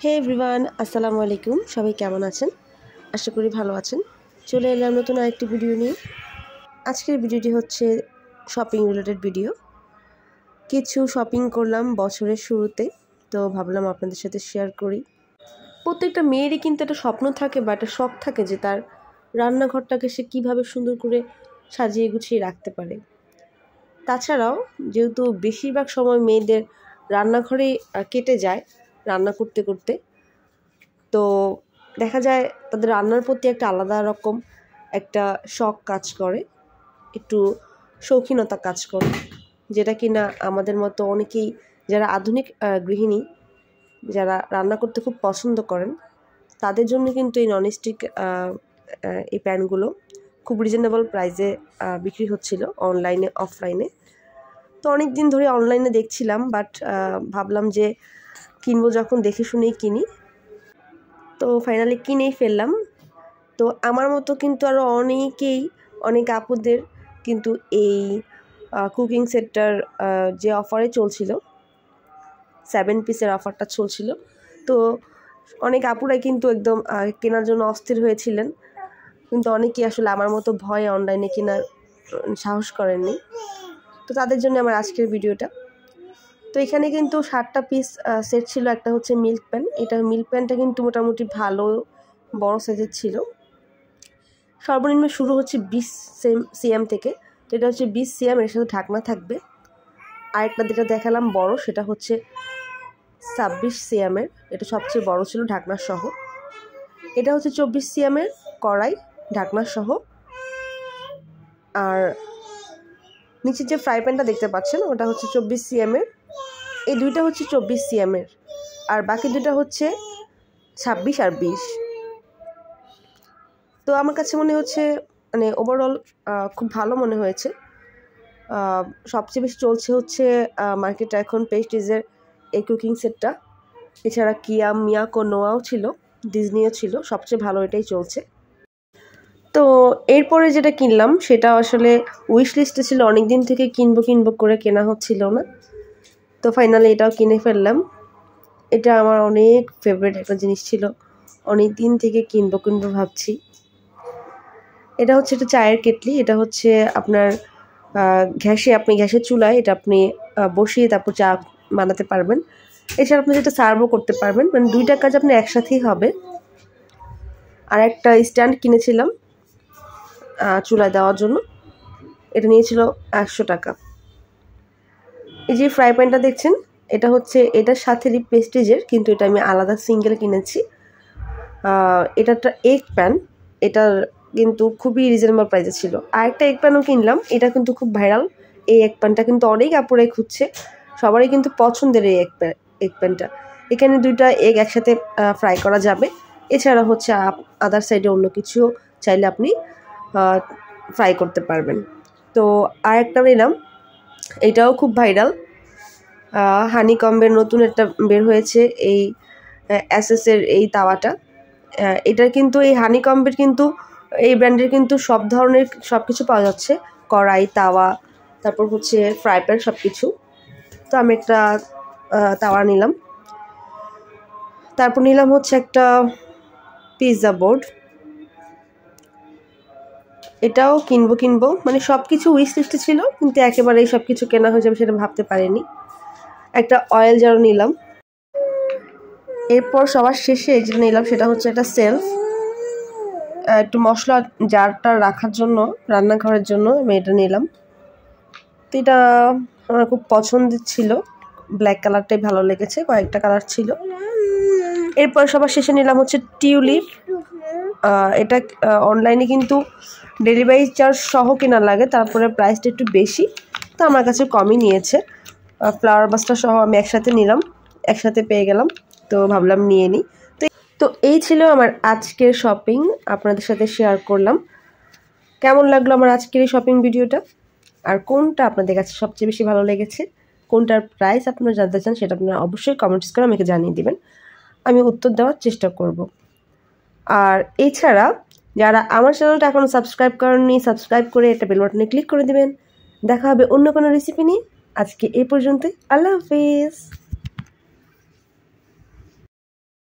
হে everyone, আসসালামু আলাইকুম। সবাই কেমন আছেন? আশা করি ভালো আছেন। চলে এলাম নতুন আরেকটি ভিডিও নিয়ে। আজকের ভিডিওটি হচ্ছে শপিং রিলেটেড ভিডিও। কিছু শপিং করলাম বছরের শুরুতে, তো ভাবলাম আপনাদের সাথে শেয়ার করি। প্রত্যেকটা মেয়েরই কিন্তু একটা স্বপ্ন থাকে বা একটা শখ থাকে যে তার রান্নাঘরটাকে সে কীভাবে সুন্দর করে সাজিয়ে গুছিয়ে রাখতে পারে। তাছাড়াও যেহেতু বেশিরভাগ সময় মেয়েদের রান্নাঘরে কেটে যায় রান্না করতে করতে, তো দেখা যায় তাদের রান্নার প্রতি একটা আলাদা রকম একটা শখ কাজ করে, একটু শৌখিনতা কাজ করে, যেটা কিনা আমাদের মতো অনেকেই যারা আধুনিক গৃহিণী যারা রান্না করতে খুব পছন্দ করেন তাদের জন্য কিন্তু এই ননস্টিক এই প্যানগুলো খুব রিজনেবল প্রাইসে বিক্রি হচ্ছিল অনলাইনে অফলাইনে। তো অনেক দিন ধরে অনলাইনে দেখছিলাম, বাট ভাবলাম যে কিনবো যখন দেখে শুনেই কিনি, তো ফাইনালি কিনেই ফেললাম। তো আমার মতো কিন্তু আরও অনেক আপুদের কিন্তু এই কুকিং সেটটার যে অফারে চলছিল 7 পিসের অফারটা চলছিল, তো অনেক আপুরাই কিন্তু একদম কেনার জন্য অস্থির হয়েছিলেন, কিন্তু অনেকেই আসলে আমার মতো ভয়ে অনলাইনে কেনার সাহস করেননি। তো তাদের জন্য আমার আজকের ভিডিওটা। তো এখানে কিন্তু 7টা পিস সেট ছিল। একটা হচ্ছে মিল্ক প্যান, মিল্ক প্যানটা কিন্তু মোটামুটি ভালো বড় সাইজের ছিল। সর্বনিম্ন শুরু হচ্ছে 20 সিএম থেকে, তো এটা হচ্ছে 20 সিএম, এর সাথে ঢাকনা থাকবে। আরেকটা যেটা দেখালাম বড়, সেটা হচ্ছে 26 সিএমের, এটা সবচেয়ে বড় ছিল ঢাকনা সহ। এটা হচ্ছে 24 সিএমের কড়াই ঢাকনা সহ। আর নিচে যে ফ্রাই প্যানটা দেখতে পাচ্ছেন ওটা হচ্ছে 24 সিএমের। এই দুইটা হচ্ছে 24 সিএমের, আর বাকি দুটা হচ্ছে 26 আর 20। তো আমার কাছে মনে হচ্ছে মানে ওভারঅল খুব ভালো মনে হয়েছে। সবচেয়ে বেশি চলছে হচ্ছে মার্কেটে এখন পেস্টিজের এই কুকিং সেটটা। এছাড়া কিয়া, মিয়াকো, নোয়াও ছিল, ডিজনিও ছিল, সবচেয়ে ভালো এটাই চলছে। তো এরপরে যেটা কিনলাম সেটা আসলে উইশ লিস্টে ছিল, অনেক দিন থেকে কিনবো করে কেনা হচ্ছিল না, তো ফাইনালি এটাও কিনে ফেললাম। এটা আমার অনেক ফেভারিট একটা জিনিস ছিল, অনেক দিন থেকে কিনবো ভাবছি। এটা হচ্ছে একটা চায়ের কেটলি। এটা হচ্ছে আপনার গ্যাসের চুলায় এটা আপনি বসিয়ে তারপর চা বানাতে পারবেন। এছাড়া আপনি যেটা সার্ভও করতে পারবেন, মানে দুইটা কাজ আপনি একসাথেই হবে। আর একটা স্ট্যান্ড কিনেছিলাম চুলায় দেওয়ার জন্য, এটা নিয়েছিল 100 টাকা। এই যে ফ্রাই প্যানটা দেখছেন, এটা হচ্ছে এটার সাথেরই প্রেস্টিজের, কিন্তু এটা আমি আলাদা সিঙ্গেল কিনেছি। এটা একটা এগ প্যান, এটার কিন্তু খুবই রিজনেবল প্রাইসে ছিল। আর একটা এগ প্যানও কিনলাম, এটা কিন্তু খুব ভাইরাল। এই এগ প্যানটা কিন্তু অনেক আপুরাই খুঁজছে, সবারই কিন্তু পছন্দের এই এগ প্যানটা। এখানে দুইটা এগ একসাথে ফ্রাই করা যাবে। এছাড়া হচ্ছে আদার সাইডে অন্য কিছু চাইলে আপনি ফ্রাই করতে পারবেন। তো আর একটা নিলাম, এটাও খুব ভাইরাল, হানিকম্বের নতুন একটা বের হয়েছে এই এসএসের এই তাওয়াটা। এটার কিন্তু এই হানিকম্বের কিন্তু এই ব্র্যান্ডের কিন্তু সব ধরনের সব কিছু পাওয়া যাচ্ছে, কড়াই, তাওয়া, তারপর হচ্ছে ফ্রাই প্যান, সব কিছু। তো আমি একটা তাওয়া নিলাম। তারপর নিলাম হচ্ছে একটা পিৎজা বোর্ড, এটাও কিনবো মানে সব কিছু উইশ লিস্টে ছিল, কিন্তু একেবারেই সব কিছু কেনা হয়ে যাবে সেটা ভাবতে পারিনি। একটা অয়েল জারও নিলাম। এরপর সবার শেষে যেটা নিলাম সেটা হচ্ছে একটা সেলফ, একটু মশলা জারটা রাখার জন্য, রান্নাঘরের জন্য আমি এটা নিলাম। তো এটা আমার খুব পছন্দের ছিল, ব্ল্যাক কালারটাই ভালো লেগেছে, কয়েকটা কালার ছিল। এরপর সবার শেষে নিলাম হচ্ছে টিউলিপ। এটা অনলাইনে কিন্তু ডেলিভারি চার্জ সহ কেনা লাগে, তারপরে প্রাইসটা একটু বেশি, তো আমার কাছে কমই নিয়েছে। ফ্লাওয়ার বাসটা সহ আমি একসাথে নিলাম, একসাথে পেয়ে গেলাম, তো ভাবলাম নিয়ে নিই। তো এই ছিল আমার আজকের শপিং, আপনাদের সাথে শেয়ার করলাম। কেমন লাগলো আমার আজকের এই শপিং ভিডিওটা, আর কোনটা আপনাদের কাছে সবচেয়ে বেশি ভালো লেগেছে, কোনটার প্রাইস আপনারা জানতে চান, সেটা আপনারা অবশ্যই কমেন্টস করে আমাকে জানিয়ে দিবেন, আমি উত্তর দেওয়ার চেষ্টা করব। আর এছাড়া যারা আমার চ্যানেলটা এখনও সাবস্ক্রাইব করেননি, সাবস্ক্রাইব করে একটা বেল বাটনে ক্লিক করে দিবেন। দেখা হবে অন্য কোনো রেসিপি নিয়ে। আজকে এই পর্যন্তই, আল্লাহ হাফিজ।